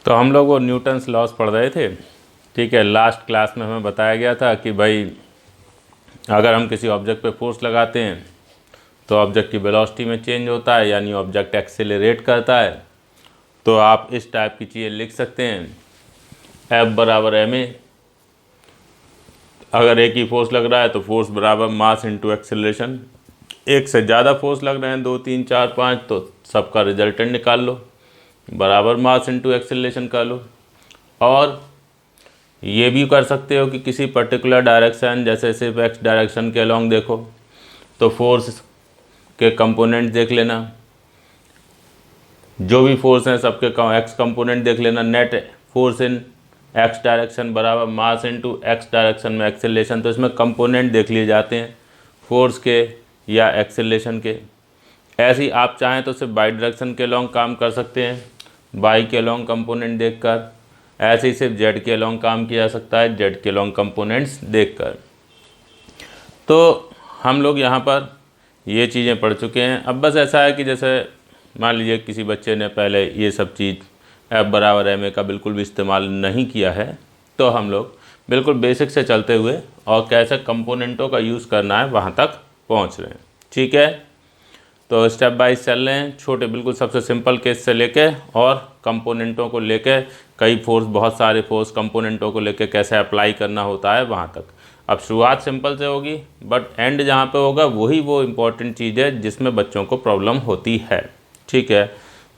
तो हम लोग वो न्यूटन्स लॉस पढ़ रहे थे, ठीक है। लास्ट क्लास में हमें बताया गया था कि भाई अगर हम किसी ऑब्जेक्ट पे फोर्स लगाते हैं तो ऑब्जेक्ट की वेलोसिटी में चेंज होता है, यानी ऑब्जेक्ट एक्सेलरेट करता है। तो आप इस टाइप की चीज़ें लिख सकते हैं, F बराबर ma। अगर एक ही फोर्स लग रहा है तो फोर्स बराबर मास इंटू एक्सेलरेशन। एक से ज़्यादा फोर्स लग रहे हैं, 2 3 4 5, तो सबका रिजल्टेंट निकाल लो, बराबर मास इंटू एक्सेलरेशन कर लो। और ये भी कर सकते हो कि किसी पर्टिकुलर डायरेक्शन, जैसे सिर्फ एक्स डायरेक्शन के अलोंग देखो तो फोर्स के कंपोनेंट देख लेना, जो भी फोर्स हैं सबके एक्स कंपोनेंट देख लेना। Net force in x direction बराबर मास इनटू एक्स डायरेक्शन में एक्सेलरेशन। तो इसमें कंपोनेंट देख लिए जाते हैं फोर्स के या एक्सेलरेशन के। ऐसे ही आप चाहें तो सिर्फ बाई डायरेक्शन के लॉन्ग काम कर सकते हैं, बाई के लॉन्ग कंपोनेंट देखकर। ऐसे ही सिर्फ जेड के लॉन्ग काम किया जा सकता है, जेड के लॉन्ग कंपोनेंट्स देखकर। तो हम लोग यहाँ पर ये चीज़ें पढ़ चुके हैं। अब बस ऐसा है कि जैसे मान लीजिए किसी बच्चे ने पहले ये सब चीज़ F बराबर ma का बिल्कुल भी इस्तेमाल नहीं किया है, तो हम लोग बिल्कुल बेसिक से चलते हुए और कैसे कंपोनेंटों का यूज़ करना है वहाँ तक पहुँच रहे हैं, ठीक है। तो स्टेप बाय चल रहे हैं, छोटे बिल्कुल सबसे सिंपल केस से लेके और कंपोनेंटों को लेके कई फोर्स, बहुत सारे फोर्स कंपोनेंटों को लेके कैसे अप्लाई करना होता है वहाँ तक। अब शुरुआत सिंपल से होगी, बट एंड जहाँ पे होगा वही वो इम्पोर्टेंट चीज़ है जिसमें बच्चों को प्रॉब्लम होती है, ठीक है।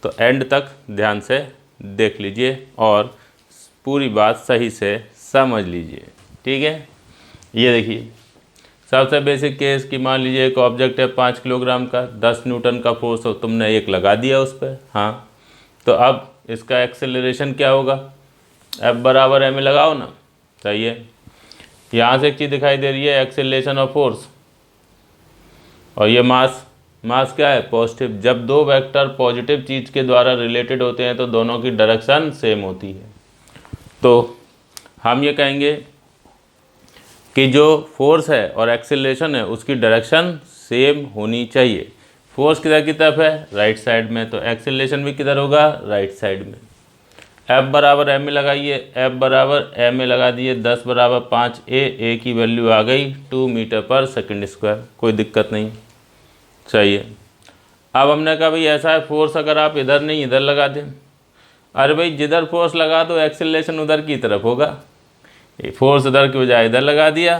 तो एंड तक ध्यान से देख लीजिए और पूरी बात सही से समझ लीजिए, ठीक है। ये देखिए सबसे बेसिक केस कि मान लीजिए एक ऑब्जेक्ट है 5 किलोग्राम का, 10 न्यूटन का फोर्स हो, तुमने एक लगा दिया उस पर, हाँ। तो अब इसका एक्सेलरेशन क्या होगा, F बराबर ma लगाओ ना, सही है। यहाँ से एक चीज़ दिखाई दे रही है, एक्सेलरेशन ऑफ फोर्स, और ये मास क्या है, पॉजिटिव। जब दो वेक्टर पॉजिटिव चीज़ के द्वारा रिलेटेड होते हैं तो दोनों की डायरेक्शन सेम होती है। तो हम ये कहेंगे कि जो फोर्स है और एक्सेलरेशन है उसकी डायरेक्शन सेम होनी चाहिए। फोर्स किधर की तरफ है, राइट साइड में, तो एक्सेलरेशन भी किधर होगा, राइट साइड में। F बराबर ma लगाइए, F बराबर ma लगा दिए, 10 बराबर 5a की वैल्यू आ गई 2 मीटर पर सेकंड स्क्वायर, कोई दिक्कत नहीं, सही है। अब हमने कहा भाई ऐसा है, फोर्स अगर आप इधर नहीं इधर लगा दें, अरे भाई जिधर फोर्स लगा दो एक्सेलरेशन उधर की तरफ होगा। फोर्स उधर की बजाय इधर लगा दिया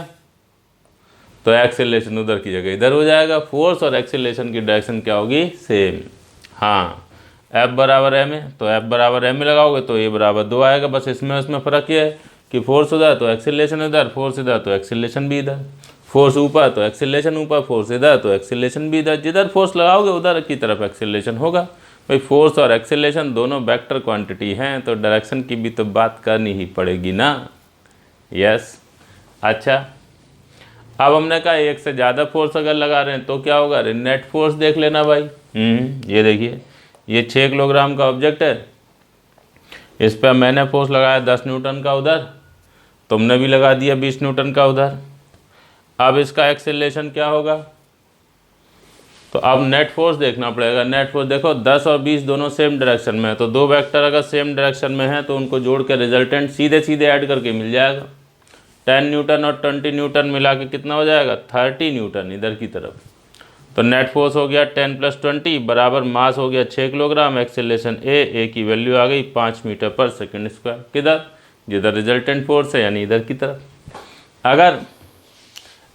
तो एक्सेलरेशन उधर की जगह इधर हो जाएगा। फोर्स और एक्सेलरेशन की डायरेक्शन क्या होगी, सेम। हाँ, F बराबर ma, तो F बराबर ma लगाओगे तो a बराबर 2 आएगा। बस इसमें उसमें फ़र्क ये है कि फोर्स उधर तो एक्सेलरेशन इधर, फोर्स इधर तो एक्सेलरेशन भी इधर, फोर्स ऊपर तो एक्सेलरेशन ऊपर, फोर्स इधर तो एक्सेलरेशन भी इधर। जिधर फोर्स लगाओगे उधर की तरफ एक्सेलरेशन होगा। भाई फोर्स और एक्सेलरेशन दोनों वेक्टर क्वांटिटी हैं, तो डायरेक्शन की भी तो बात करनी ही पड़ेगी ना, यस। अच्छा, अब हमने कहा एक से ज़्यादा फोर्स अगर लगा रहे हैं तो क्या होगा, नेट फोर्स देख लेना भाई। ये देखिए ये 6 किलोग्राम का ऑब्जेक्ट है, इस पर मैंने फोर्स लगाया 10 न्यूटन का उधर, तुमने भी लगा दिया 20 न्यूटन का उधर। अब इसका एक्सेलरेशन क्या होगा, तो अब नेट फोर्स देखना पड़ेगा। नेट फोर्स देखो 10 और 20 दोनों सेम डायरेक्शन में है, तो दो वेक्टर अगर सेम डायरेक्शन में है तो उनको जोड़ के रिजल्टेंट सीधे सीधे ऐड करके मिल जाएगा। 10 न्यूटन और 20 न्यूटन मिला के कितना हो जाएगा, 30 न्यूटन इधर की तरफ। तो नेट फोर्स हो गया 10 + 20 बराबर मास हो गया 6 किलोग्राम, एक्सेलरेशन a की वैल्यू आ गई 5 मीटर पर सेकंड स्क्वायर। किधर, जिधर रिजल्टेंट फोर्स है यानी इधर की तरफ। अगर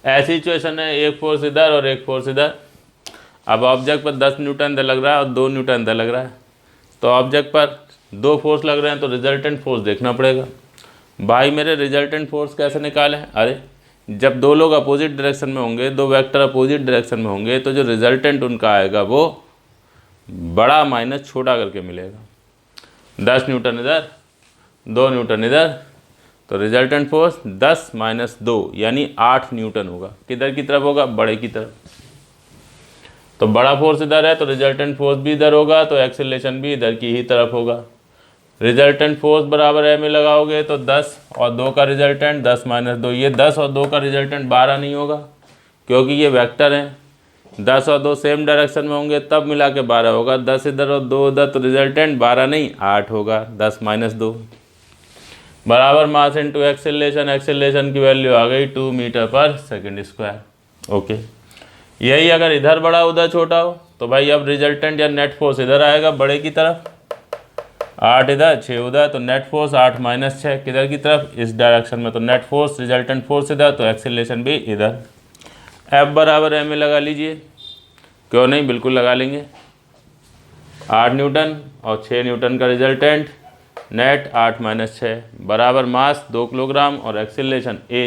ऐसी सिचुएशन है, एक फोर्स इधर और एक फोर्स इधर, अब ऑब्जेक्ट पर 10 न्यूटन इधर लग रहा है और 2 न्यूटन इधर लग रहा है, तो ऑब्जेक्ट पर 2 फोर्स लग रहे हैं तो रिजल्टेंट फोर्स देखना पड़ेगा। भाई मेरे रिजल्टेंट फोर्स कैसे निकालें, अरे जब दो लोग अपोजिट डायरेक्शन में होंगे, दो वेक्टर अपोजिट डायरेक्शन में होंगे, तो जो रिजल्टेंट उनका आएगा वो बड़ा माइनस छोटा करके मिलेगा। 10 न्यूटन इधर, 2 न्यूटन इधर, तो रिजल्टेंट फोर्स 10 - 2 यानी 8 न्यूटन होगा। किधर की तरफ होगा, बड़े की तरफ। तो बड़ा फोर्स इधर है तो रिजल्टेंट फोर्स भी इधर होगा, तो एक्सेलरेशन भी इधर की ही तरफ होगा। रिजल्टेंट फोर्स बराबर ma लगाओगे तो 10 और 2 का रिजल्टेंट 10 - 2, ये 10 और 2 का रिजल्टेंट 12 नहीं होगा क्योंकि ये वेक्टर हैं, 10 और 2 सेम डायरेक्शन में होंगे तब मिला के 12 होगा। 10 इधर और 2 उधर तो रिजल्टेंट 12 नहीं 8 होगा। 10 - 2 बराबर मास इंटू एक्सेलरेशन। एक्सेलरेशन की वैल्यू आ गई 2 मीटर पर सेकंड स्क्वायर। ओके, यही अगर इधर बड़ा उधर छोटा हो तो भाई अब रिजल्टेंट या नेट फोर्स इधर आएगा बड़े की तरफ, 8 इधर 6 उधर, तो नेट फोर्स 8 - 6 किधर की तरफ, इस डायरेक्शन में, तो नेट फोर्स रिजल्टेंट फोर्स इधर, तो एक्सेलरेशन भी इधर। F बराबर एम ए लगा लीजिए, क्यों नहीं, बिल्कुल लगा लेंगे। 8 न्यूटन और 6 न्यूटन का रिजल्टेंट, नेट 8 - 6 बराबर मास 2 किलोग्राम और एक्सेलरेशन ए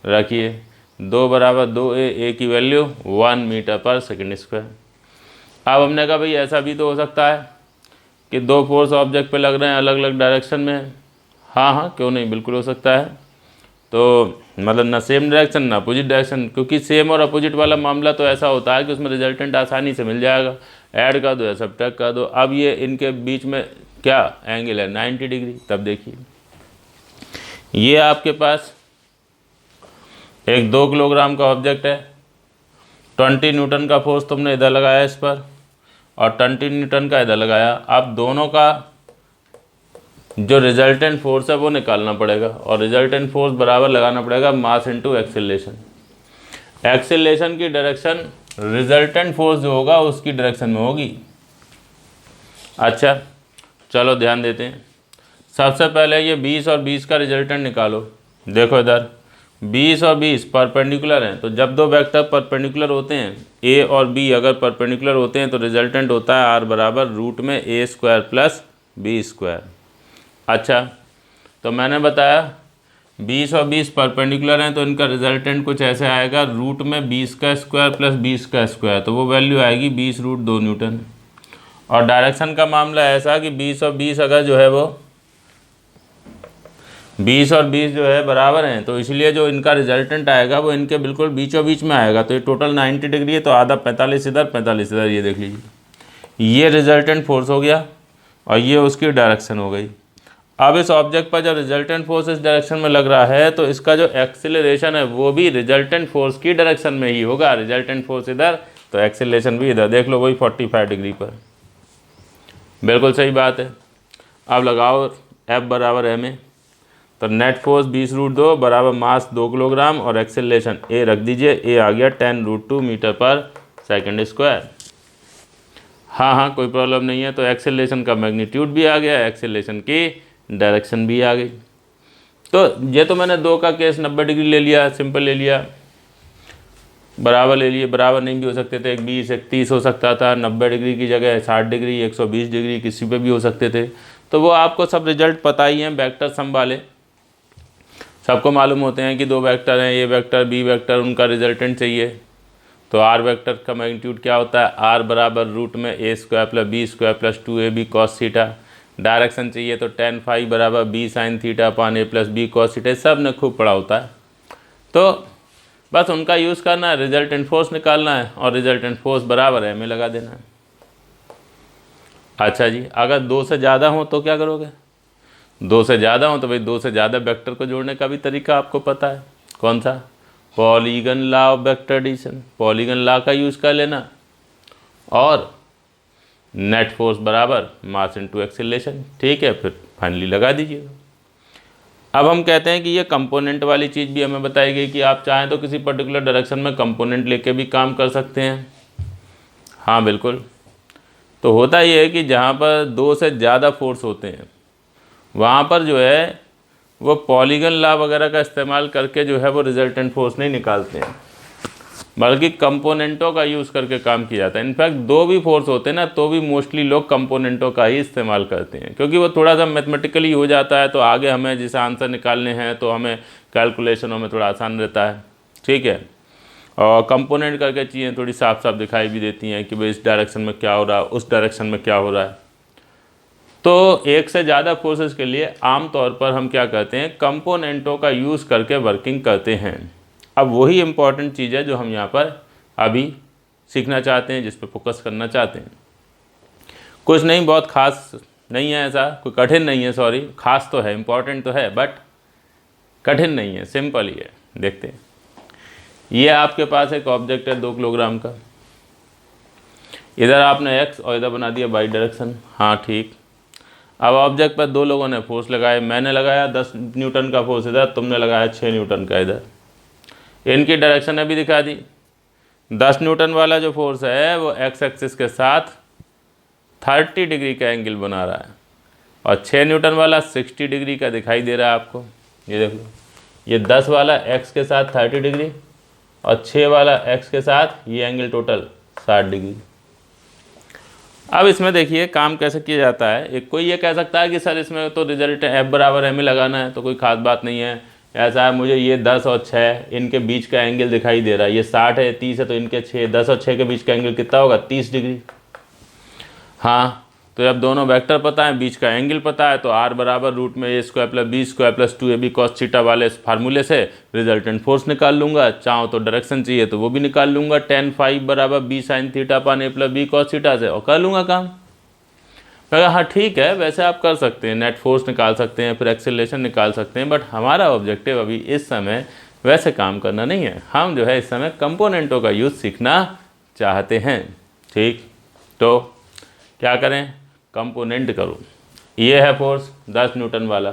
रखिए 2 बराबर 2a, ए की वैल्यू 1 मीटर पर सेकंड स्क्वायर। अब हमने कहा भाई ऐसा भी तो हो सकता है कि 2 फोर्स ऑब्जेक्ट पे लग रहे हैं अलग अलग डायरेक्शन में। हाँ हाँ, क्यों नहीं, बिल्कुल हो सकता है। तो मतलब ना सेम डायरेक्शन ना अपोजिट डायरेक्शन, क्योंकि सेम और अपोजिट वाला मामला तो ऐसा होता है कि उसमें रिजल्टेंट आसानी से मिल जाएगा, ऐड कर दो या सब्ट्रैक्ट कर दो। अब ये इनके बीच में क्या एंगल है, 90 डिग्री। तब देखिए ये आपके पास एक 2 किलोग्राम का ऑब्जेक्ट है, 20 न्यूटन का फोर्स तुमने इधर लगाया इस पर और 20 न्यूटन का इधर लगाया। अब दोनों का जो रिजल्टेंट फोर्स है वो निकालना पड़ेगा और रिजल्टेंट फोर्स बराबर लगाना पड़ेगा मास इंटू एक्सेलरेशन। एक्सेलरेशन की डायरेक्शन रिजल्टेंट फोर्स जो होगा उसकी डायरेक्शन में होगी। अच्छा चलो ध्यान देते हैं। सबसे पहले ये 20 और 20 का रिजल्टेंट निकालो। देखो इधर 20 और 20 परपेंडिकुलर हैं, तो जब दो वेक्टर परपेंडिकुलर होते हैं ए और बी अगर परपेंडिकुलर होते हैं तो रिजल्टेंट होता है आर बराबर रूट में A square plus B square. अच्छा तो मैंने बताया 20 और 20 परपेंडिकुलर हैं तो इनका रिजल्टेंट कुछ ऐसे आएगा, रूट में 20 का स्क्वायर प्लस 20 का स्क्वायर, तो वो वैल्यू आएगी 20 रूट 2 न्यूटन। और डायरेक्शन का मामला ऐसा कि 20 और 20 अगर जो है वो 20 और 20 जो है बराबर हैं, तो इसलिए जो इनका रिजल्टेंट आएगा वो इनके बिल्कुल बीचों बीच में आएगा। तो ये टोटल 90 डिग्री है, तो आधा 45 इधर 45 इधर। ये देख लीजिए ये रिजल्टेंट फोर्स हो गया और ये उसकी डायरेक्शन हो गई। अब इस ऑब्जेक्ट पर जब रिजल्टेंट फोर्स इस डायरेक्शन में लग रहा है तो इसका जो एक्सेलरेशन है वो भी रिजल्टेंट फोर्स की डायरेक्शन में ही होगा। रिजल्टेंट फोर्स इधर तो एक्सेलरेशन भी इधर, देख लो वही 45 डिग्री पर। बिल्कुल सही बात है। अब लगाओ F बराबर एम ए, तो नेट फोर्स 20 रूट 2 बराबर मास 2 किलोग्राम और एक्सेलरेशन ए रख दीजिए, ए आ गया 10 रूट 2 मीटर पर सेकंड स्क्वायर। हाँ हाँ कोई प्रॉब्लम नहीं है। तो एक्सेलरेशन का मैग्नीट्यूड भी आ गया, एक्सेलरेशन की डायरेक्शन भी आ गई। तो ये तो मैंने 2 का केस 90 डिग्री ले लिया, सिंपल ले लिया, बराबर ले लिए। बराबर नहीं भी हो सकते थे, 20 31 हो सकता था, 90 डिग्री की जगह 60 डिग्री 120 डिग्री किसी पे भी हो सकते थे। तो वो आपको सब रिजल्ट पता ही हैं, वेक्टर सम वाले सबको मालूम होते हैं कि 2 वेक्टर हैं, ए वेक्टर बी वेक्टर, उनका रिजल्टेंट चाहिए। तो आर वेक्टर का मैग्नीट्यूड क्या होता है, आर बराबर रूट में A square plus B square plus 2ab cos theta. Direction चाहिए तो tan फाई बराबर B sine theta upon A plus B cos theta. सब ने खूब पढ़ा होता है, तो बस उनका यूज़ करना है, रिजल्टेंट फोर्स निकालना है और रिजल्टेंट फोर्स बराबर है में लगा देना है। अच्छा जी, अगर 2 से ज़्यादा हो तो क्या करोगे? 2 से ज़्यादा हो तो भाई 2 से ज़्यादा वेक्टर को जोड़ने का भी तरीका आपको पता है, कौन सा? Polygon law of vector addition. Polygon law का यूज़ कर लेना और नेट फोर्स बराबर मास इनटू एक्सेलरेशन। ठीक है, फिर फाइनली लगा दीजिएगा। अब हम कहते हैं कि ये कंपोनेंट वाली चीज़ भी हमें बताई गई कि आप चाहें तो किसी पर्टिकुलर डायरेक्शन में कंपोनेंट लेके भी काम कर सकते हैं। हाँ बिल्कुल। तो होता ये है कि जहाँ पर 2 से ज़्यादा फोर्स होते हैं वहाँ पर जो है वो पॉलीगन लॉ वगैरह का इस्तेमाल करके जो है वो रिजल्टेंट फोर्स नहीं निकालते हैं, बल्कि कंपोनेंटों का यूज़ करके काम किया जाता है। इनफैक्ट 2 भी फोर्स होते हैं ना तो भी मोस्टली लोग कंपोनेंटों का ही इस्तेमाल करते हैं, क्योंकि वो थोड़ा सा मैथमेटिकली हो जाता है। तो आगे हमें जैसे आंसर निकालने हैं तो हमें कैलकुलेशनों में थोड़ा आसान रहता है। ठीक है, और कंपोनेंट करके चीज़ें थोड़ी साफ साफ दिखाई भी देती हैं कि भाई इस डायरेक्शन में क्या हो रहा है, उस डायरेक्शन में क्या हो रहा है। तो एक से ज़्यादा फोर्सेस के लिए आमतौर पर हम क्या करते हैं, कंपोनेंटों का यूज़ करके वर्किंग करते हैं। अब वही इम्पॉर्टेंट चीज़ है जो हम यहाँ पर अभी सीखना चाहते हैं, जिस पर फोकस करना चाहते हैं। कुछ नहीं, बहुत खास नहीं है, ऐसा कोई कठिन नहीं है, सॉरी, खास तो है, इम्पॉर्टेंट तो है, बट कठिन नहीं है, सिंपल ही है। देखते हैं, ये आपके पास एक ऑब्जेक्ट है 2 किलोग्राम का, इधर आपने एक्स और इधर बना दिया वाई डायरेक्शन। हाँ ठीक। अब ऑब्जेक्ट पर दो लोगों ने फोर्स लगाए, मैंने लगाया 10 न्यूटन का फोर्स इधर, तुमने लगाया 6 न्यूटन का इधर। इनकी डायरेक्शन अभी दिखा दी। 10 न्यूटन वाला जो फोर्स है वो एक्स एक्सिस के साथ 30 डिग्री का एंगल बना रहा है, और 6 न्यूटन वाला 60 डिग्री का दिखाई दे रहा है आपको। ये देख लो, ये 10 वाला एक्स के साथ 30 डिग्री और 6 वाला एक्स के साथ ये एंगल टोटल 60 डिग्री। अब इसमें देखिए काम कैसे किया जाता है। एक कोई ये कह सकता है कि सर इसमें तो रिजल्ट एफ बराबर एम ही लगाना है, तो कोई खास बात नहीं है। ऐसा है, मुझे ये 10 और 6 इनके बीच का एंगल दिखाई दे रहा है, ये 60 है 30 है, तो इनके 10 और 6 के बीच का एंगल कितना होगा, 30 डिग्री। हाँ, तो जब दोनों वेक्टर पता है, बीच का एंगल पता है, तो आर बराबर रूट में A square plus B square plus 2ab cos theta वाले इस फार्मूले से रिजल्टेंट फोर्स निकाल लूंगा। चाहो तो डायरेक्शन चाहिए तो वो भी निकाल लूंगा, tan फाइव बराबर B sine theta upon A plus B cos theta से, और कर लूँगा काम। मैं कहा हाँ ठीक है, वैसे आप कर सकते हैं, नेट फोर्स निकाल सकते हैं, फिर एक्सेलरेशन निकाल सकते हैं, बट हमारा ऑब्जेक्टिव अभी इस समय वैसे काम करना नहीं है। हम जो है इस समय कंपोनेंटों का यूज़ सीखना चाहते हैं। ठीक, तो क्या करें, कंपोनेंट करो। ये है फोर्स 10 न्यूटन वाला,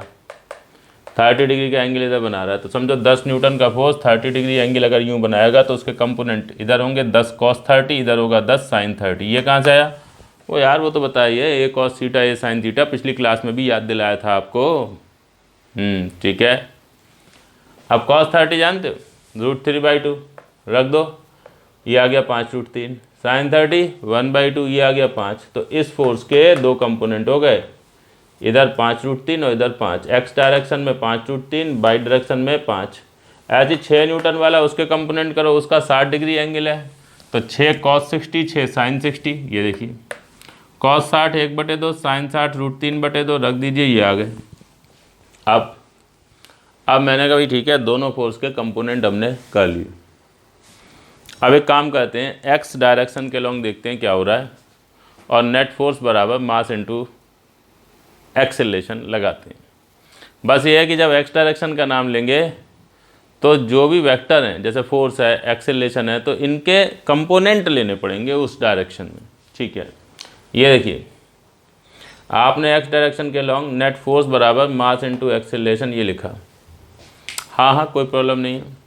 30 डिग्री का एंगल इधर बना रहा है, तो समझो 10 न्यूटन का फोर्स 30 डिग्री एंगल अगर यूँ बनाएगा तो उसके कंपोनेंट इधर होंगे 10 कॉस 30, इधर होगा 10 साइन 30। ये कहाँ से आया, वो यार वो तो बताइए, ए कॉस थीटा ए साइन थीटा पिछली क्लास में भी याद दिलाया था आपको। ठीक है। अब कॉस 30 जानते हो, √3/2 रख दो, ये आ गया 5√3, साइन 30 1/2, ये आ गया 5। तो इस फोर्स के दो कंपोनेंट हो गए, इधर 5√3 और इधर 5। एक्स डायरेक्शन में 5√3, वाई डायरेक्शन में 5। ऐसे 6 न्यूटन वाला उसके कंपोनेंट करो, उसका 60 डिग्री एंगल है, तो 6 कॉस 60 6 साइन 60। ये देखिए कॉस 60 1/2, साइन 60 √3/2 रख दीजिए, ये आ गए। अब मैंने कहा भाई ठीक है, दोनों फोर्स के कंपोनेंट हमने कर लिए। अब एक काम करते हैं, एक्स डायरेक्शन के लॉन्ग देखते हैं क्या हो रहा है, और नेट फोर्स बराबर मास इनटू एक्सेलरेशन लगाते हैं। बस ये है कि जब एक्स डायरेक्शन का नाम लेंगे तो जो भी वेक्टर हैं, जैसे फोर्स है एक्सेलरेशन है, तो इनके कंपोनेंट लेने पड़ेंगे उस डायरेक्शन में। ठीक है, ये देखिए आपने एक्स डायरेक्शन के लॉन्ग नेट फोर्स बराबर मास इनटू एक्सेलरेशन ये लिखा। हाँ कोई प्रॉब्लम नहीं है।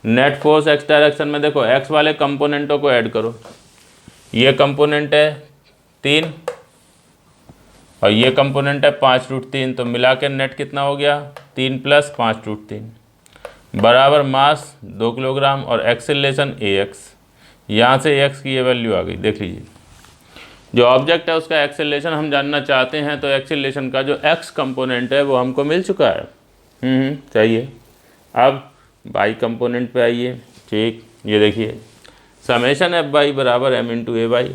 नेट फोर्स एक्स डायरेक्शन में देखो, एक्स वाले कंपोनेंटों को ऐड करो। ये कंपोनेंट है 3 और ये कंपोनेंट है 5√3, तो मिला के नेट कितना हो गया, 3 + 5√3 बराबर मास 2 किलोग्राम और एक्सेलरेशन ax। यहाँ से ax की ये वैल्यू आ गई, देख लीजिए। जो ऑब्जेक्ट है उसका एक्सेलरेशन हम जानना चाहते हैं, तो एक्सेलरेशन का जो x कंपोनेंट है वो हमको मिल चुका है। चाहिए। अब बाई कंपोनेंट पे आइए। ठीक, ये देखिए समेशन F/y बराबर m × a/y।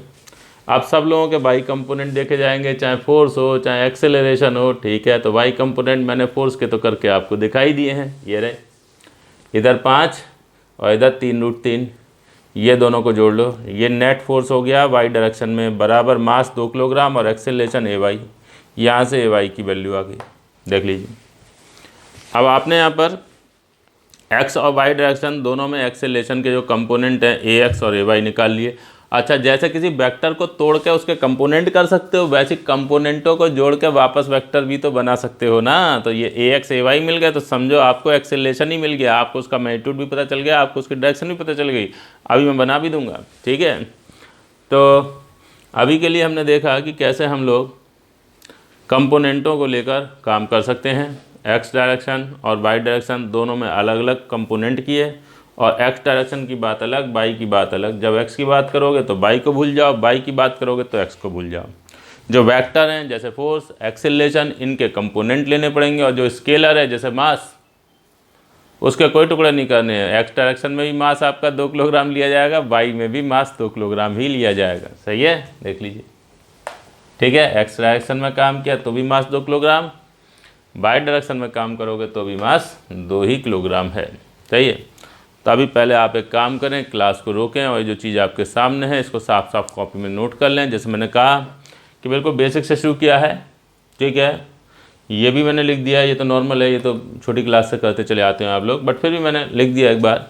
अब सब लोगों के बाई कंपोनेंट देखे जाएंगे, चाहे फोर्स हो चाहे एक्सेलरेशन हो। ठीक है, तो बाई कंपोनेंट मैंने फोर्स के तो करके आपको दिखाई दिए हैं, ये रहे, इधर 5 और इधर 3√3, ये दोनों को जोड़ लो। ये नेट फोर्स हो गया वाई डायरेक्शन में बराबर मास 2 किलोग्राम और एक्सेलरेशन ay। यहाँ से ay की वैल्यू आ गई, देख लीजिए। अब आपने यहाँ पर एक्स और वाई डायरेक्शन दोनों में एक्सेलरेशन के जो कंपोनेंट हैं ax और ay निकाल लिए। अच्छा, जैसे किसी वेक्टर को तोड़ के उसके कंपोनेंट कर सकते हो, वैसे कंपोनेंटों को जोड़ के वापस वेक्टर भी तो बना सकते हो ना। तो ये ax ay मिल गया, तो समझो आपको एक्सेलरेशन ही मिल गया, आपको उसका मैग्नीट्यूड भी पता चल गया, आपको उसकी डायरेक्शन भी पता चल गई। अभी मैं बना भी दूंगा। ठीक है, तो अभी के लिए हमने देखा कि कैसे हम लोग कंपोनेंटों को लेकर काम कर सकते हैं। एक्स डायरेक्शन और वाई डायरेक्शन दोनों में अलग अलग कंपोनेंट किए, और एक्स डायरेक्शन की बात अलग, वाई की बात अलग। जब एक्स की बात करोगे तो वाई को भूल जाओ, वाई की बात करोगे तो एक्स को भूल जाओ। जो वेक्टर हैं जैसे फोर्स एक्सेलरेशन, इनके कंपोनेंट लेने पड़ेंगे, और जो स्केलर है जैसे मास, उसके कोई टुकड़े नहीं करने हैं। एक्स डायरेक्शन में भी मास आपका 2 किलोग्राम लिया जाएगा, वाई में भी मास 2 किलोग्राम ही लिया जाएगा। सही है, देख लीजिए। ठीक है, एक्स डायरेक्शन में काम किया तो भी मास 2 किलोग्राम, वाई डायरेक्शन में काम करोगे तो भी मास 2 ही किलोग्राम है। सही है, तो अभी पहले आप एक काम करें, क्लास को रोकें और जो चीज़ आपके सामने है इसको साफ साफ कॉपी में नोट कर लें। जैसे मैंने कहा कि बिल्कुल बेसिक से शुरू किया है। ठीक है, ये भी मैंने लिख दिया है, ये तो नॉर्मल है, ये तो छोटी क्लास से करते चले आते हैं आप लोग, बट फिर भी मैंने लिख दिया एक बार।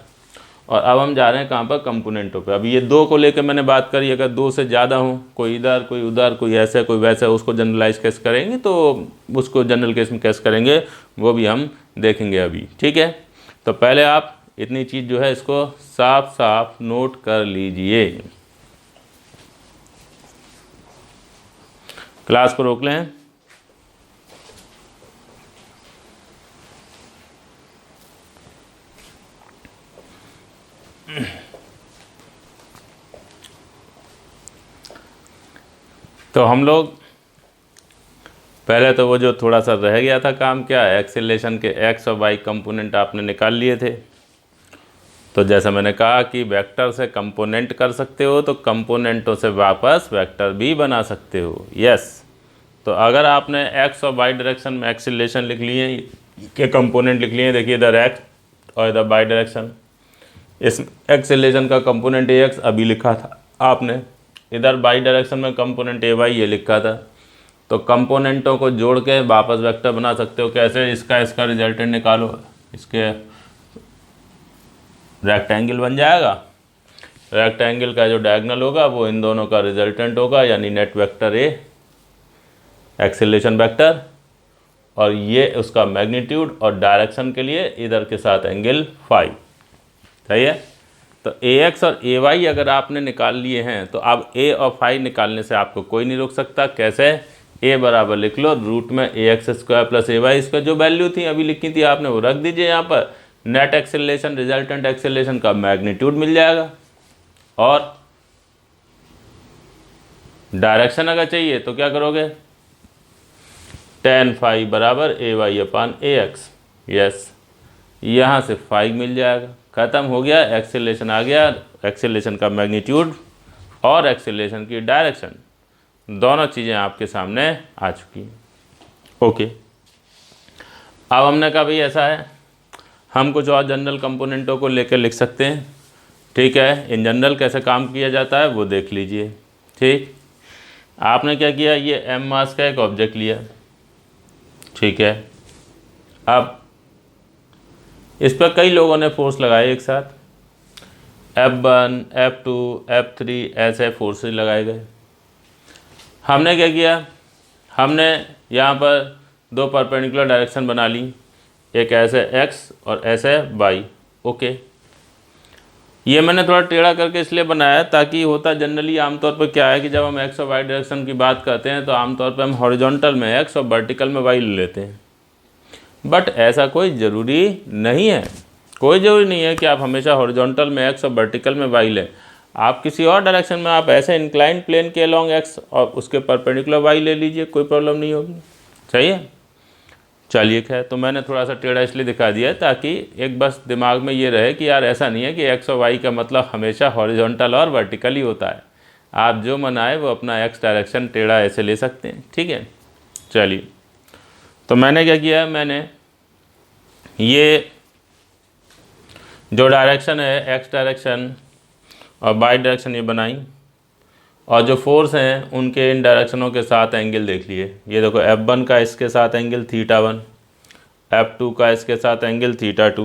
और अब हम जा रहे हैं कहाँ पर, कंपोनेंटों पे। अभी ये दो को लेकर मैंने बात करी, अगर दो से ज़्यादा हो, कोई इधर कोई उधर, कोई ऐसा कोई वैसा, उसको जनरलाइज कैसे करेंगे, तो उसको जनरल केस में कैसे करेंगे वो भी हम देखेंगे अभी, ठीक है। तो पहले आप इतनी चीज़ जो है इसको साफ साफ नोट कर लीजिए। क्लास को रोक लें। तो हम लोग पहले तो वो जो थोड़ा सा रह गया था काम, क्या एक्सेलेरेशन के एक्स और वाई कंपोनेंट आपने निकाल लिए थे। तो जैसा मैंने कहा कि वेक्टर से कंपोनेंट कर सकते हो, तो कंपोनेंटों से वापस वेक्टर भी बना सकते हो। यस, तो अगर आपने एक्स और वाई डायरेक्शन में एक्सेलेरेशन लिख लिए के कंपोनेंट लिख लिए, देखिए इधर एक्स और इधर वाई डायरेक्शन, इस एक्सेलेरेशन का कंपोनेंट ए एक्स अभी लिखा था आपने, इधर वाई डायरेक्शन में कंपोनेंट ए वाई ये लिखा था। तो कंपोनेंटों को जोड़ के वापस वेक्टर बना सकते हो। कैसे, इसका रिजल्टेंट निकालो, इसके रेक्टेंगल बन जाएगा, रेक्टेंगल का जो डायगोनल होगा वो इन दोनों का रिजल्टेंट होगा, यानी net vector A acceleration vector, और ये उसका मैग्नीट्यूड, और डायरेक्शन के लिए इधर के साथ एंगल फाई। सही है। तो ए एक्स और ए वाई अगर आपने निकाल लिए हैं, तो अब ए और फाई निकालने से आपको कोई नहीं रोक सकता। कैसे, ए बराबर लिख लो रूट में ए एक्स स्क्वायर प्लस ए वाई स्क्वायर, जो वैल्यू थी अभी लिखी थी आपने वो रख दीजिए यहाँ पर। नेट एक्सेलेरेशन रिजल्टेंट एक्सेलेरेशन का मैग्नीट्यूड मिल जाएगा, और डायरेक्शन अगर चाहिए तो क्या करोगे, tan फाई बराबर ए वाई अपान ए एक्स। यस, यहाँ से फाई मिल जाएगा, ख़त्म हो गया, एक्सेलेरेशन आ गया, एक्सेलेरेशन का मैग्नीट्यूड और एक्सेलेरेशन की डायरेक्शन, दोनों चीज़ें आपके सामने आ चुकी हैं। ओके, अब हमने कहा भाई ऐसा है, हम कुछ और जनरल कंपोनेंटों को लेकर लिख सकते हैं। ठीक है, इन जनरल कैसे काम किया जाता है वो देख लीजिए। ठीक, आपने क्या किया, ये एम मास का एक ऑब्जेक्ट लिया। ठीक है, अब इस पर कई लोगों ने फोर्स लगाए एक साथ, F1, F2, F3 ऐसे फोर्सेस लगाए गए। हमने क्या किया, हमने यहाँ पर दो परपेंडिकुलर डायरेक्शन बना ली, एक ऐसे x और ऐसे y। ओके, ये मैंने थोड़ा टेढ़ा करके इसलिए बनाया ताकि होता जनरली आमतौर पर क्या है कि जब हम x और y डायरेक्शन की बात करते हैं तो आमतौर पर हम हॉरिजॉन्टल में x और वर्टिकल में y ले लेते हैं। बट ऐसा कोई ज़रूरी नहीं है, कोई ज़रूरी नहीं है कि आप हमेशा हॉरिजॉन्टल में x और वर्टिकल में y लें। आप किसी और डायरेक्शन में आप ऐसे इंक्लाइंड प्लेन के अलोंग x और उसके परपेंडिकुलर y ले लीजिए, कोई प्रॉब्लम नहीं होगी। सही है, चलिए खैर, तो मैंने थोड़ा सा टेढ़ा इसलिए दिखा दिया ताकि एक बस दिमाग में ये रहे कि यार ऐसा नहीं है कि x और y का मतलब हमेशा हॉरिजॉन्टल और वर्टिकल ही होता है। आप जो मन आए वो अपना x डायरेक्शन टेढ़ा ऐसे ले सकते हैं। ठीक है, चलिए, तो मैंने क्या किया, मैंने ये जो डायरेक्शन है x डायरेक्शन और y डायरेक्शन ये बनाई, और जो फोर्स हैं उनके इन डायरेक्शनों के साथ एंगल देख लिए। ये देखो F1 का इसके साथ एंगल θ1, F2 का इसके साथ एंगल θ2,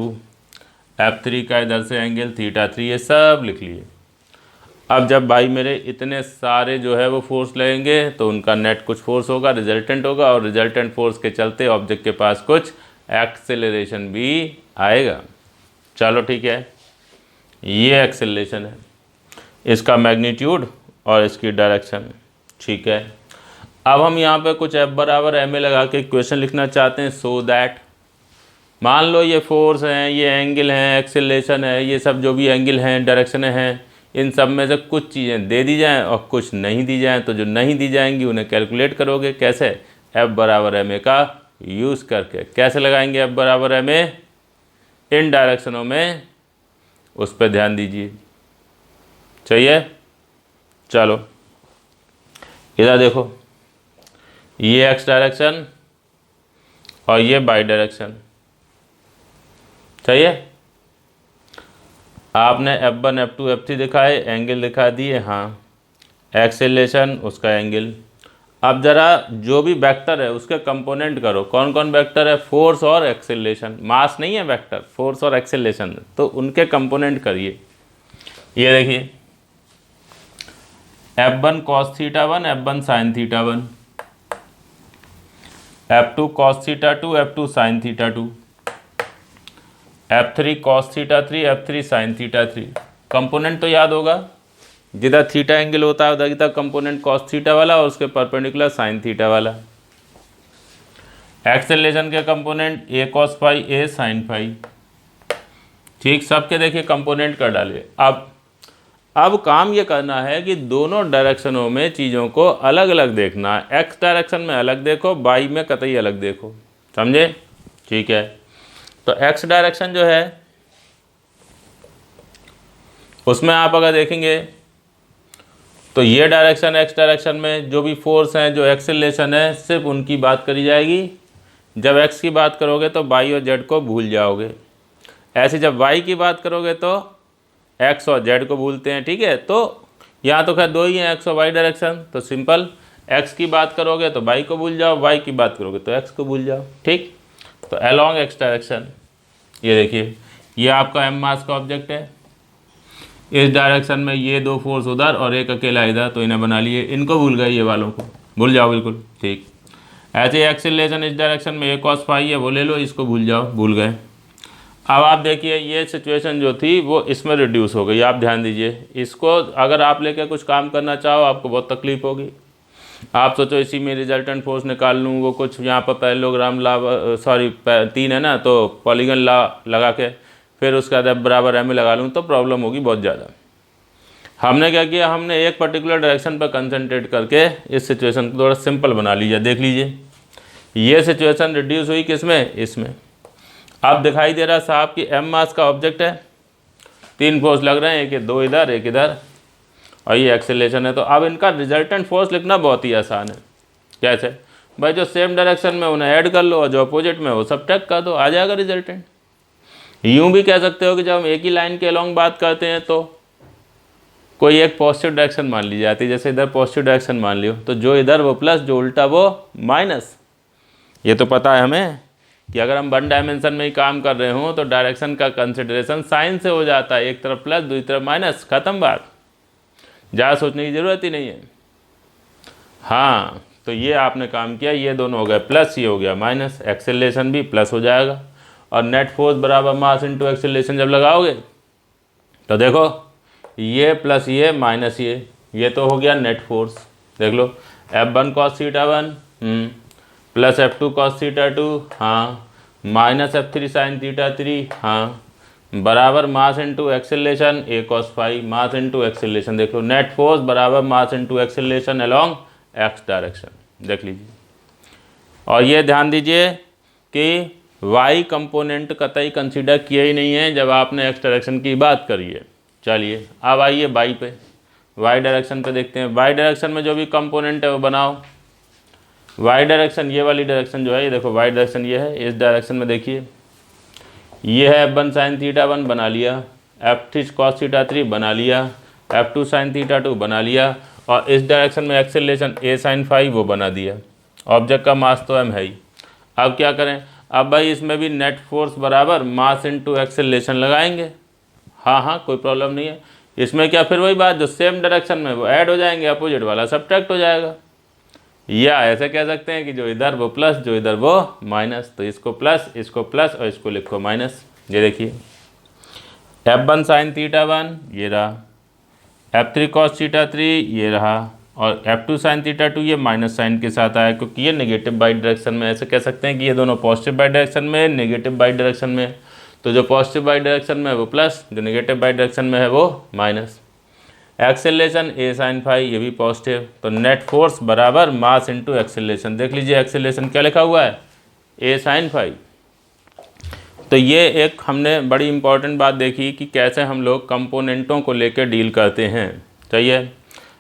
F3 का इधर से एंगल θ3, ये सब लिख लिए। अब जब भाई मेरे इतने सारे जो है वो फोर्स लगेंगे तो उनका नेट कुछ फोर्स होगा, रिजल्टेंट होगा, और रिजल्टेंट फोर्स के चलते ऑब्जेक्ट के पास कुछ एक्सेलरेशन भी आएगा। चलो ठीक है, ये एक्सेलरेशन है, इसका मैग्नीट्यूड और इसकी डायरेक्शन। ठीक है, अब हम यहाँ पे कुछ F बराबर ma लगा के इक्वेशन लिखना चाहते हैं, सो दैट मान लो ये फोर्स हैं, ये एंगल हैं, एक्सेलरेशन है, ये सब जो भी एंगल हैं, डायरेक्शन हैं, इन सब में से कुछ चीज़ें दे दी जाएं और कुछ नहीं दी जाएं। तो जो नहीं दी जाएंगी उन्हें कैलकुलेट करोगे कैसे, F बराबर ma का यूज़ करके। कैसे लगाएंगे F बराबर ma, इन डायरेक्शनों में, उस पर ध्यान दीजिए। चाहिए, चलो इधर देखो, ये x डायरेक्शन और ये y डायरेक्शन। सही है, आपने F1, F2, F3 दिखाए, एंगल दिखा दिए, हाँ, एक्सेलरेशन उसका एंगल। अब जरा जो भी वेक्टर है उसके कंपोनेंट करो। कौन कौन वेक्टर है? फोर्स और एक्सेलरेशन। मास नहीं है वेक्टर, फोर्स और एक्सेलरेशन, तो उनके कंपोनेंट करिए। ये देखिए F1 cos theta 1, F1 sin theta 1, F2 cos theta 2, F2 sin theta 2, F3 cos theta 3, F3 sin theta 3। Component तो याद होगा, जिधर थीटा एंगल होता है उधर की तरफ कंपोनेंट cos थीटा वाला और उसके परपेंडिकुलर sin थीटा वाला। एक्सेलरेशन के component a cos phi, a sin phi. ठीक, सबके देखिए कंपोनेंट कर डालिए। अब काम ये करना है कि दोनों डायरेक्शनों में चीज़ों को अलग अलग देखना है। एक्स डायरेक्शन में अलग देखो, वाई में कतई अलग देखो, समझे? ठीक है, तो एक्स डायरेक्शन जो है उसमें आप अगर देखेंगे तो ये डायरेक्शन एक्स डायरेक्शन में जो भी फोर्स हैं, जो एक्सेलरेशन है, सिर्फ उनकी बात करी जाएगी। जब एक्स की बात करोगे तो वाई और जेड को भूल जाओगे। ऐसे जब वाई की बात करोगे तो एक्स और जेड को भूलते हैं। ठीक है, तो यहाँ तो खैर दो ही हैं, एक्स और वाई डायरेक्शन, तो सिंपल एक्स की बात करोगे तो वाई को भूल जाओ, वाई की बात करोगे तो एक्स को भूल जाओ। ठीक, तो अलोंग एक्स डायरेक्शन ये देखिए, ये आपका एम मास का ऑब्जेक्ट है। इस डायरेक्शन में ये दो फोर्स उधर और एक अकेला इधर, तो इन्हें बना लिए। इनको भूल गए, ये वालों को भूल जाओ बिल्कुल। ठीक, ऐसे एक्सेलरेशन इस डायरेक्शन में ए कॉस फाई है, वो ले लो, इसको भूल जाओ, भूल गए। अब आप देखिए ये सिचुएशन जो थी वो इसमें रिड्यूस हो गई। आप ध्यान दीजिए, इसको अगर आप लेकर कुछ काम करना चाहो आपको बहुत तकलीफ होगी। आप सोचो इसी में रिजल्टेंट फोर्स निकाल लूँ, वो कुछ यहाँ पर पैरेललोग्राम ला, सॉरी 3 है ना, तो पॉलीगन ला लगा के फिर उसका जब बराबर एम लगा लूँ तो प्रॉब्लम होगी बहुत ज़्यादा। हमने क्या किया, हमने एक पर्टिकुलर डायरेक्शन पर कंसंट्रेट करके इस सिचुएशन को थोड़ा सिंपल बना लीजिए। देख लीजिए ये सिचुएशन रिड्यूस हुई किसमें, इसमें। अब दिखाई दे रहा साहब कि एम मास का ऑब्जेक्ट है, 3 फोर्स लग रहे हैं, एक दो इधर एक इधर, और ये एक्सेलरेशन है। तो अब इनका रिजल्टेंट फोर्स लिखना बहुत ही आसान है। कैसे भाई, जो सेम डायरेक्शन में उन्हें ऐड कर लो और जो अपोजिट में वो सब्ट्रैक्ट कर दो, आ जाएगा रिजल्टेंट। यूँ भी कह सकते हो कि जब हम एक ही लाइन के अलोंग बात करते हैं तो कोई एक पॉजिटिव डायरेक्शन मान ली जाती है, जैसे इधर पॉजिटिव डायरेक्शन मान लियो, तो जो इधर वो प्लस, जो उल्टा वो माइनस। ये तो पता है हमें कि अगर हम 1 डायमेंशन में ही काम कर रहे हो तो डायरेक्शन का कंसिडरेशन साइन से हो जाता है, एक तरफ प्लस दूसरी तरफ माइनस, खत्म बात, ज़्यादा सोचने की ज़रूरत ही नहीं है। हाँ, तो ये आपने काम किया, ये दोनों हो गए प्लस, ये हो गया माइनस, एक्सेलरेशन भी प्लस हो जाएगा। और नेट फोर्स बराबर मास इंटू एक्सेलरेशन जब लगाओगे तो देखो ये प्लस ये माइनस ये तो हो गया नेट फोर्स। देख लो F1 cos theta 1 plus F2 cos theta 2, हाँ, माइनस F3 sin थीटा 3, हाँ, बराबर mass into acceleration a cos phi, mass into acceleration. देख लो नेट फोर्स बराबर mass into acceleration along x direction. देख लीजिए, और ये ध्यान दीजिए कि y कंपोनेंट कतई कंसीडर किया ही नहीं है जब आपने एक्स डायरेक्शन की बात करी है। चलिए अब आइए y पे, y डायरेक्शन पे देखते हैं। y डायरेक्शन में जो भी कंपोनेंट है वो बनाओ। y डायरेक्शन, ये वाली डायरेक्शन जो है, ये देखो y डायरेक्शन ये है, इस डायरेक्शन में देखिए ये है F1 sin थीटा 1 बना लिया, F3 cos थीटा 3 बना लिया, F2 sin थीटा 2 बना लिया, और इस डायरेक्शन में एक्सेलरेशन a sin फाई वो बना दिया। ऑब्जेक्ट का मास तो m है ही। अब क्या करें, अब भाई इसमें भी नेट फोर्स बराबर मास इंटू एक्सेलरेशन लगाएंगे। हाँ हाँ, कोई प्रॉब्लम नहीं है। इसमें क्या, फिर वही बात, जो सेम डायरेक्शन में वो ऐड हो जाएंगे, अपोजिट वाला सब्ट्रैक्ट हो जाएगा। या ऐसे कह सकते हैं कि जो इधर वो प्लस, जो इधर वो माइनस, तो इसको प्लस और इसको लिखो माइनस। ये देखिए F1 sin थीटा 1 ये रहा, F3 cos थीटा 3 ये रहा, और F2 sin थीटा 2 ये माइनस साइन के साथ आया, क्योंकि ये नेगेटिव बाई डायरेक्शन में। ऐसे कह सकते हैं कि ये दोनों पॉजिटिव बाई डायरेक्शन में, नेगेटिव बाई डायरेक्शन में। तो जो पॉजिटिव बाई डायरेक्शन में है वो प्लस, जो नेगेटिव बाई डायरेक्शन में है वो minus. Acceleration a sin phi ये भी पॉजिटिव, तो नेट फोर्स बराबर मास इंटू एक्सेलरेशन। देख लीजिए एक्सेलरेशन क्या लिखा हुआ है, a sin फाई। तो ये एक हमने बड़ी इंपॉर्टेंट बात देखी कि कैसे हम लोग कंपोनेंटों को लेकर डील करते हैं। चाहिए,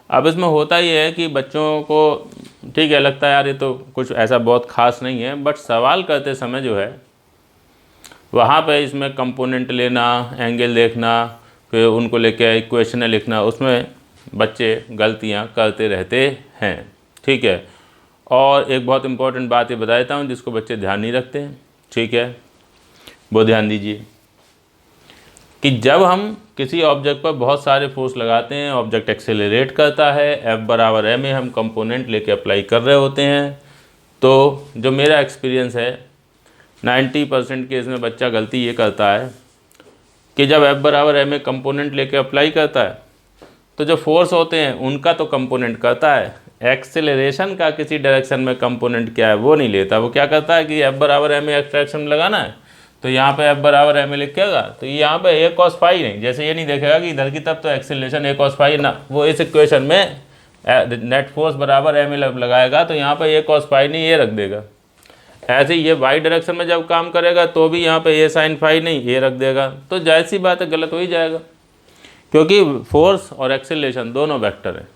अब इसमें होता ये है कि बच्चों को ठीक है लगता है यार ये तो कुछ ऐसा बहुत खास नहीं है, बट सवाल करते समय जो है वहाँ पे इसमें कंपोनेंट लेना, एंगल देखना, फिर उनको लेके इक्वेशन लिखना, उसमें बच्चे गलतियाँ करते रहते हैं। ठीक है, और एक बहुत इंपॉर्टेंट बात ये बता देता हूँ जिसको बच्चे ध्यान नहीं रखते हैं, ठीक है, वो ध्यान दीजिए कि जब हम किसी ऑब्जेक्ट पर बहुत सारे फोर्स लगाते हैं, ऑब्जेक्ट एक्सेलरेट करता है, F बराबर m हम कंपोनेंट लेके अप्लाई कर रहे होते हैं, तो जो मेरा एक्सपीरियंस है 90% केस में बच्चा गलती ये करता है कि जब F बराबर m कंपोनेंट लेके अप्लाई करता है तो जो फोर्स होते हैं उनका तो कंपोनेंट करता है, एक्सेलरेशन का किसी डायरेक्शन में कंपोनेंट क्या है वो नहीं लेता। वो क्या करता है कि F बराबर m एक्स डायरेक्शन में लगाना है तो यहाँ पे F बराबर m लिखेगा, तो यहाँ पे a cos फाई नहीं, जैसे ये नहीं देखेगा कि इधर की तरफ तो एक्सेलरेशन a cos फाई ना, वो इस इक्वेशन में नेट फोर्स बराबर m लगाएगा तो यहाँ पे a cos फाई नहीं, ये रख देगा। ऐसे ही ये वाई डायरेक्शन में जब काम करेगा तो भी यहाँ पे a sin फाई नहीं, ये रख देगा। तो जाहिर सी बात है गलत हो ही जाएगा, क्योंकि फोर्स और एक्सेलरेशन दोनों वेक्टर हैं,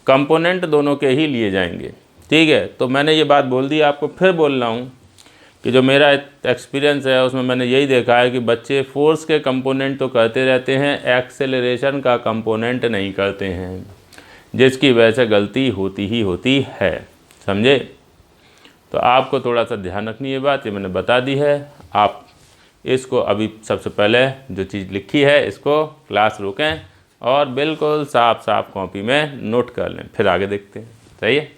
कंपोनेंट दोनों के ही लिए जाएंगे, ठीक है। तो मैंने ये बात बोल दी, आपको फिर बोल रहा हूँ कि जो मेरा एक्सपीरियंस है उसमें मैंने यही देखा है कि बच्चे फोर्स के कंपोनेंट तो करते रहते हैं, एक्सेलरेशन का कंपोनेंट नहीं करते हैं, जिसकी वजह से गलती होती ही होती है, समझे। तो आपको थोड़ा सा ध्यान रखनी ये बात, ये मैंने बता दी है। आप इसको अभी सबसे पहले जो चीज़ लिखी है इसको क्लास रोकें और बिल्कुल साफ साफ कॉपी में नोट कर लें, फिर आगे देखते हैं, सही है।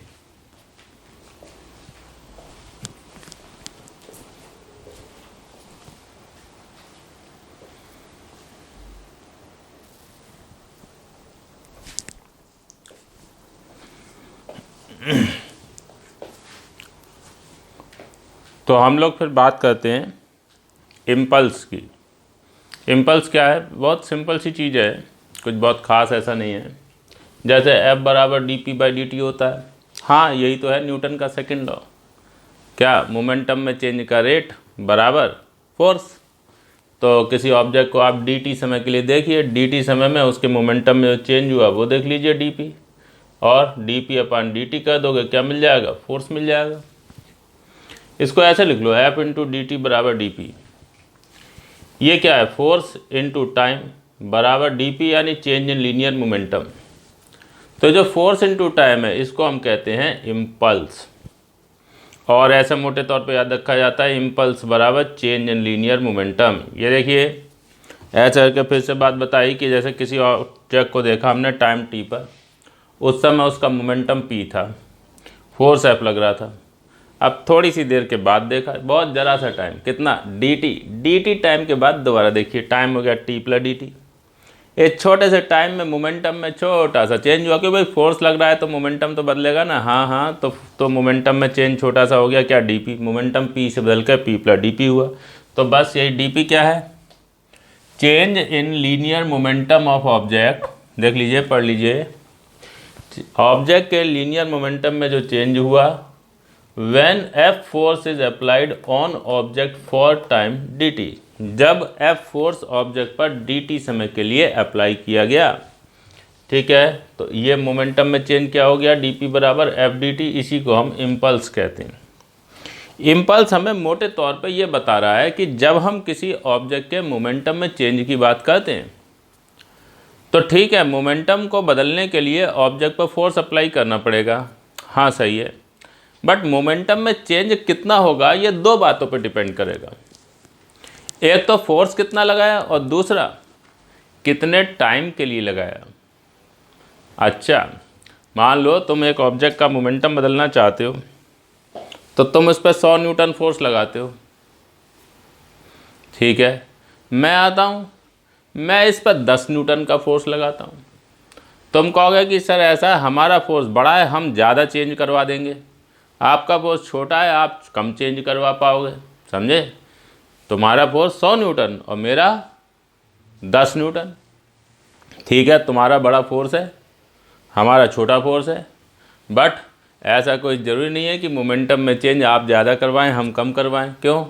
तो हम लोग फिर बात करते हैं इम्पल्स की। इम्पल्स क्या है, बहुत सिंपल सी चीज़ है, कुछ बहुत ख़ास ऐसा नहीं है। जैसे F बराबर dp/dt होता है, हाँ यही तो है न्यूटन का सेकंड लॉ, क्या मोमेंटम में चेंज का रेट बराबर फोर्स। तो किसी ऑब्जेक्ट को आप dt समय के लिए देखिए, dt समय में उसके मोमेंटम में जो चेंज हुआ वो देख लीजिए dp, और dp/dt कर दोगे क्या मिल जाएगा, फोर्स मिल जाएगा। इसको ऐसे लिख लो F इंटू dt बराबर dp, ये क्या है, फोर्स इंटू टाइम बराबर dp यानी चेंज इन लीनियर मोमेंटम। तो जो फोर्स इंटू टाइम है इसको हम कहते हैं इम्पल्स, और ऐसे मोटे तौर पे याद रखा जाता है इम्पल्स बराबर चेंज इन लीनियर मोमेंटम। ये देखिए ऐसे करके फिर से बात बताई कि जैसे किसी ऑब्जेक्ट को देखा हमने टाइम t पर, उस समय उसका मोमेंटम p था, फोर्स F लग रहा था। अब थोड़ी सी देर के बाद देखा, बहुत ज़रा सा टाइम, कितना dt टाइम के बाद दोबारा देखिए टाइम हो गया t+dt। एक छोटे से टाइम में मोमेंटम में छोटा सा चेंज हुआ, कि भाई फोर्स लग रहा है तो मोमेंटम तो बदलेगा ना, हाँ तो मोमेंटम में चेंज छोटा सा हो गया, क्या dp, मोमेंटम p से बदल कर p+dp हुआ। तो बस यही dp क्या है, change in linear momentum of object. देख लीजिए, पढ़ लीजिए, ऑब्जेक्ट के लीनियर मोमेंटम में जो चेंज हुआ when F force is applied on object for time dt, जब F force ऑब्जेक्ट पर dt समय के लिए अप्लाई किया गया, ठीक है। तो ये मोमेंटम में चेंज क्या हो गया, dp बराबर f dt, इसी को हम इम्पल्स कहते हैं। इम्पल्स हमें मोटे तौर पे ये बता रहा है कि जब हम किसी ऑब्जेक्ट के मोमेंटम में चेंज की बात करते हैं तो ठीक है, मोमेंटम को बदलने के लिए ऑब्जेक्ट पर फोर्स अप्लाई करना पड़ेगा, हाँ सही है, बट मोमेंटम में चेंज कितना होगा ये दो बातों पर डिपेंड करेगा। एक तो फोर्स कितना लगाया और दूसरा कितने टाइम के लिए लगाया। अच्छा, मान लो तुम एक ऑब्जेक्ट का मोमेंटम बदलना चाहते हो तो तुम उस पर 100 न्यूटन फोर्स लगाते हो, ठीक है। मैं आता हूँ, मैं इस पर 10 न्यूटन का फोर्स लगाता हूँ। तुम कहोगे कि सर ऐसा है, हमारा फोर्स बड़ा है, हम ज़्यादा चेंज करवा देंगे, आपका फोर्स छोटा है, आप कम चेंज करवा पाओगे, समझे। तुम्हारा फोर्स 100 न्यूटन और मेरा 10 न्यूटन, ठीक है, तुम्हारा बड़ा फोर्स है, हमारा छोटा फोर्स है, बट ऐसा कोई ज़रूरी नहीं है कि मोमेंटम में चेंज आप ज़्यादा करवाएं हम कम करवाएं। क्यों,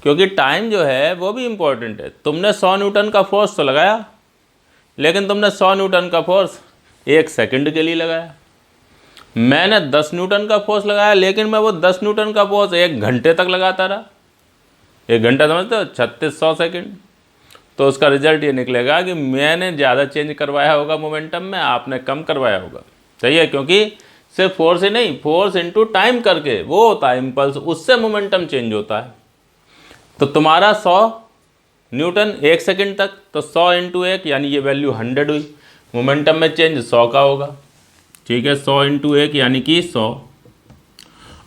क्योंकि टाइम जो है वो भी इम्पोर्टेंट है। तुमने 100 न्यूटन का फोर्स तो लगाया, लेकिन तुमने 100 न्यूटन का फोर्स 1 सेकंड के लिए लगाया। मैंने 10 न्यूटन का फोर्स लगाया, लेकिन मैं वो 10 न्यूटन का फोर्स 1 घंटे तक लगाता रहा। 1 घंटा समझते हो, 3600 सेकंड। तो उसका रिजल्ट ये निकलेगा कि मैंने ज़्यादा चेंज करवाया होगा मोमेंटम में, आपने कम करवाया होगा, सही है। क्योंकि सिर्फ फोर्स ही नहीं, फोर्स इंटू टाइम करके वो होता है इम्पल्स, उससे मोमेंटम चेंज होता है। तो तुम्हारा 100 न्यूटन 1 सेकंड तक, तो 100 इंटू 1 यानी ये वैल्यू 100 हुई, मोमेंटम में चेंज 100 का होगा। ठीक है, 100 इंटू 1 यानी कि 100।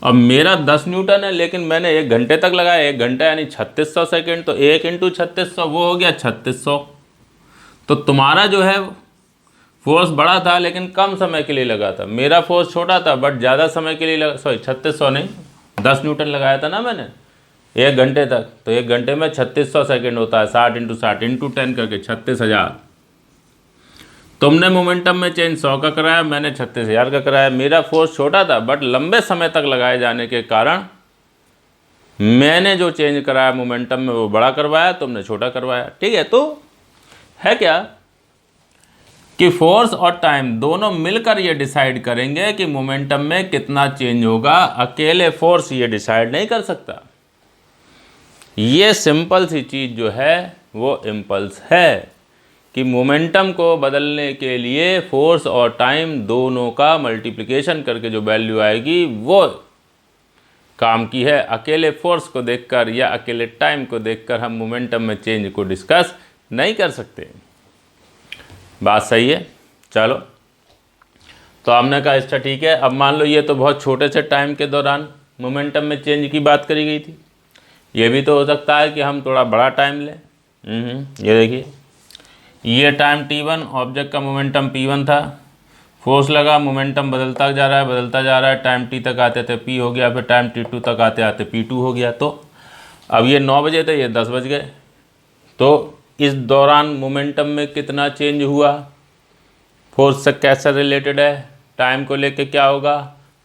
अब मेरा 10 न्यूटन है लेकिन मैंने 1 घंटे तक लगाया, 1 घंटा यानी 3600 सेकेंड, तो 1 इंटू 3600 वो हो गया 3600। तो तुम्हारा जो है फोर्स बड़ा था लेकिन कम समय के लिए लगा था, मेरा फोर्स छोटा था बट ज़्यादा समय के लिए लगा, सॉरी 3600 नहीं, 10 न्यूटन लगाया था ना मैंने 1 घंटे तक, तो 1 घंटे में 3600 सेकेंड होता है, 60 इंटू 60 इंटू 10 करके 36,000। तुमने मोमेंटम में चेंज 100 का कराया, मैंने 36,000 का कराया। मेरा फोर्स छोटा था बट लंबे समय तक लगाए जाने के कारण मैंने जो चेंज कराया मोमेंटम में वो बड़ा करवाया, तुमने छोटा करवाया। ठीक है, तो है क्या कि फोर्स और टाइम दोनों मिलकर ये डिसाइड करेंगे कि मोमेंटम में कितना चेंज होगा, अकेले फोर्स ये डिसाइड नहीं कर सकता। ये सिंपल सी चीज़ जो है वो इम्पल्स है कि मोमेंटम को बदलने के लिए फोर्स और टाइम दोनों का मल्टीप्लिकेशन करके जो वैल्यू आएगी वो काम की है। अकेले फोर्स को देखकर या अकेले टाइम को देखकर हम मोमेंटम में चेंज को डिस्कस नहीं कर सकते। बात सही है? चलो, तो हमने कहा अच्छा ठीक है। अब मान लो ये तो बहुत छोटे से टाइम के दौरान मोमेंटम में चेंज की बात करी गई थी, ये भी तो हो सकता है कि हम थोड़ा बड़ा टाइम लें। ये देखिए, ये टाइम t1, ऑब्जेक्ट का मोमेंटम p1 था, फोर्स लगा, मोमेंटम बदलता जा रहा है, टाइम t तक आते थे p हो गया, फिर टाइम t2 तक आते आते p2 हो गया। तो अब ये 9 बजे थे, ये 10 बज गए, तो इस दौरान मोमेंटम में कितना चेंज हुआ, फोर्स से कैसे रिलेटेड है, टाइम को लेके क्या होगा।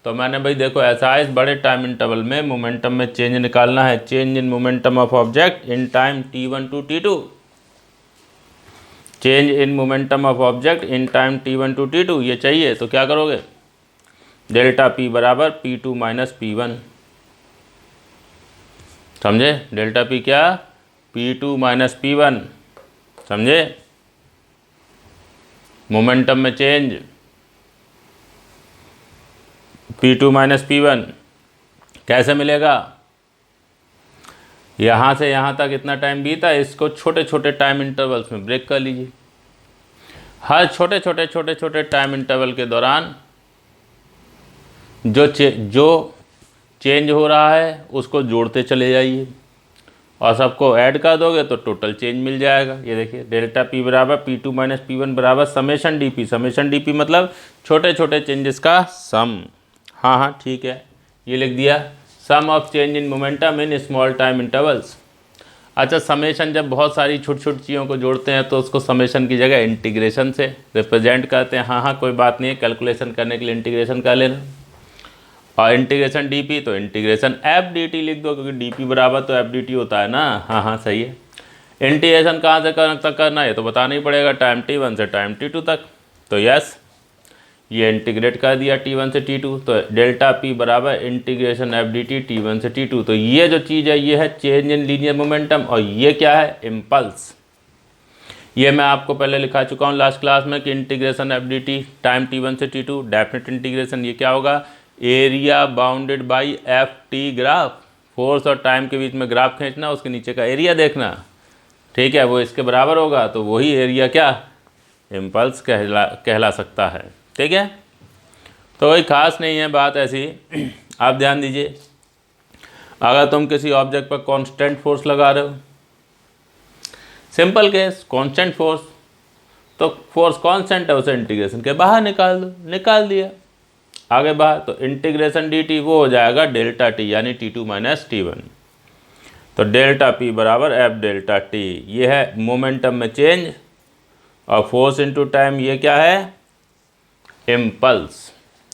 तो मैंने भाई देखो ऐसा है, इस बड़े टाइम इंटरवल में मोमेंटम में चेंज निकालना है, change in momentum of object in time t1 to t2, change in momentum of object in time t1 to t2 ये चाहिए। तो क्या करोगे, डेल्टा p बराबर p2 माइनस p1, समझे? डेल्टा p क्या, p2 माइनस p1, समझे? मोमेंटम में चेंज p2 माइनस p1 कैसे मिलेगा, यहाँ से यहाँ तक इतना टाइम बीता, इसको छोटे छोटे टाइम इंटरवल्स में ब्रेक कर लीजिए। हर छोटे छोटे टाइम इंटरवल के दौरान जो चेंज हो रहा है उसको जोड़ते चले जाइए और सबको ऐड कर दोगे तो टोटल चेंज मिल जाएगा। ये देखिए, डेल्टा p बराबर p2 माइनस p1 बराबर समेशन dp, समेशन dp मतलब छोटे छोटे चेंजेस का सम। हाँ ठीक है, ये लिख दिया, sum of change in momentum in small time intervals. अच्छा, समेशन जब बहुत सारी छोटी छोटी चीज़ों को जोड़ते हैं तो उसको समेशन की जगह इंटीग्रेशन से रिप्रेजेंट करते हैं। हाँ कोई बात नहीं है, कैलकुलेशन करने के लिए इंटीग्रेशन कर लेना। और इंटीग्रेशन dp तो इंटीग्रेशन f dt लिख दो, क्योंकि dp बराबर तो f dt होता है ना। हाँ सही है। इंटीग्रेशन कहाँ से तक करना है ये तो बताना ही पड़ेगा, टाइम t1 से टाइम t2 तक। तो यस, ये इंटीग्रेट कर दिया t1 से t2, तो डेल्टा p बराबर इंटीग्रेशन f dt t1 से t2। तो ये जो चीज़ है ये है चेंज इन लीनियर मोमेंटम, और ये क्या है, इम्पल्स। ये मैं आपको पहले लिखा चुका हूँ लास्ट क्लास में कि integration f dt time t1 से t2 डेफिनेट इंटीग्रेशन, ये क्या होगा, area bounded by F T graph. Force और टाइम के बीच में ग्राफ खींचना, उसके नीचे का एरिया देखना, ठीक है, वो इसके बराबर होगा, तो वही एरिया क्या, इम्पल्स कहला सकता है। ठीक है, तो कोई खास नहीं है बात ऐसी। आप ध्यान दीजिए, अगर तुम किसी ऑब्जेक्ट पर कांस्टेंट फोर्स लगा रहे हो, सिंपल केस, कांस्टेंट फोर्स, तो फोर्स कांस्टेंट है, उसे इंटीग्रेशन के बाहर निकाल दो, निकाल दिया आगे बाहर, तो इंटीग्रेशन dt वो हो जाएगा डेल्टा t यानी t2 माइनस t1। तो डेल्टा p बराबर f डेल्टा t, ये है मोमेंटम में चेंज, और फोर्स इनटू टाइम ये क्या है, इम्पल्स।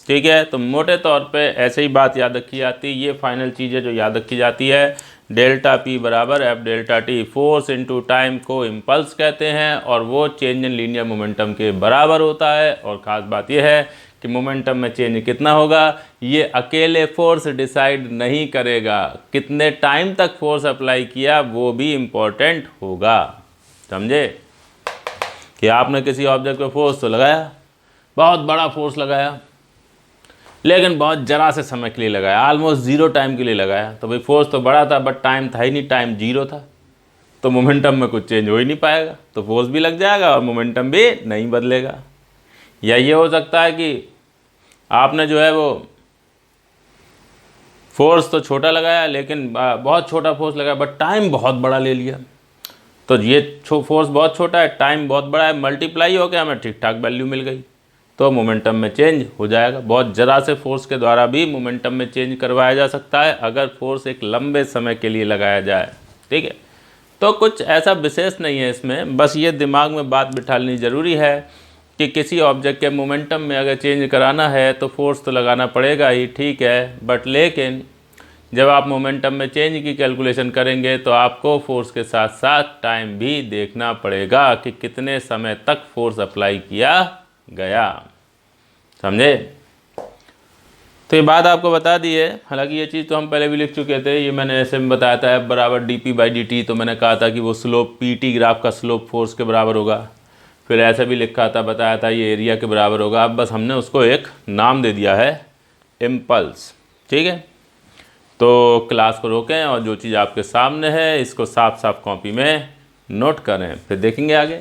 ठीक है, तो मोटे तौर पे ऐसे ही बात याद रखी जाती है। ये फाइनल चीज़ें जो याद रखी जाती है, डेल्टा p बराबर f delta t, force into time को इम्पल्स कहते हैं, और वो चेंज इन लीनियर मोमेंटम के बराबर होता है। और ख़ास बात यह है कि मोमेंटम में चेंज कितना होगा ये अकेले फोर्स डिसाइड नहीं करेगा, कितने टाइम तक फोर्स अप्लाई किया वो भी इम्पोर्टेंट होगा। समझे कि आपने किसी ऑब्जेक्ट पे फोर्स तो लगाया, बहुत बड़ा फोर्स लगाया, लेकिन बहुत जरा से समय के लिए लगाया, ऑलमोस्ट ज़ीरो टाइम के लिए लगाया। तो भाई फोर्स तो बड़ा था बट टाइम था ही नहीं, टाइम ज़ीरो था, तो मोमेंटम में कुछ चेंज हो ही नहीं पाएगा, तो फोर्स भी लग जाएगा और मोमेंटम भी नहीं बदलेगा। या ये हो सकता है कि आपने जो है वो फोर्स तो छोटा लगाया लेकिन बहुत छोटा फोर्स लगाया बट टाइम बहुत बड़ा ले लिया, तो ये फोर्स बहुत छोटा है, टाइम बहुत बड़ा है, मल्टीप्लाई हो गया, हमें ठीक ठाक वैल्यू मिल गई, तो मोमेंटम में चेंज हो जाएगा। बहुत ज़रा से फोर्स के द्वारा भी मोमेंटम में चेंज करवाया जा सकता है अगर फोर्स एक लंबे समय के लिए लगाया जाए। ठीक है, तो कुछ ऐसा विशेष नहीं है इसमें, बस ये दिमाग में बात बिठानी ज़रूरी है कि किसी ऑब्जेक्ट के मोमेंटम में अगर चेंज कराना है तो फोर्स तो लगाना पड़ेगा ही, ठीक है, बट लेकिन जब आप मोमेंटम में चेंज की कैलकुलेशन करेंगे तो आपको फोर्स के साथ साथ टाइम भी देखना पड़ेगा कि कितने समय तक फोर्स अप्लाई किया गया। समझे? तो ये बात आपको बता दी है, हालांकि ये चीज़ तो हम पहले भी लिख चुके थे, ये मैंने ऐसे में बताया था F बराबर dp/dt, तो मैंने कहा था कि वो स्लोप PT ग्राफ का स्लोप फोर्स के बराबर होगा, फिर ऐसे भी लिखा था, बताया था ये एरिया के बराबर होगा। अब बस हमने उसको एक नाम दे दिया है, इम्पल्स। ठीक है, तो क्लास को रोकें और जो चीज़ आपके सामने है इसको साफ साफ कॉपी में नोट करें, फिर देखेंगे आगे।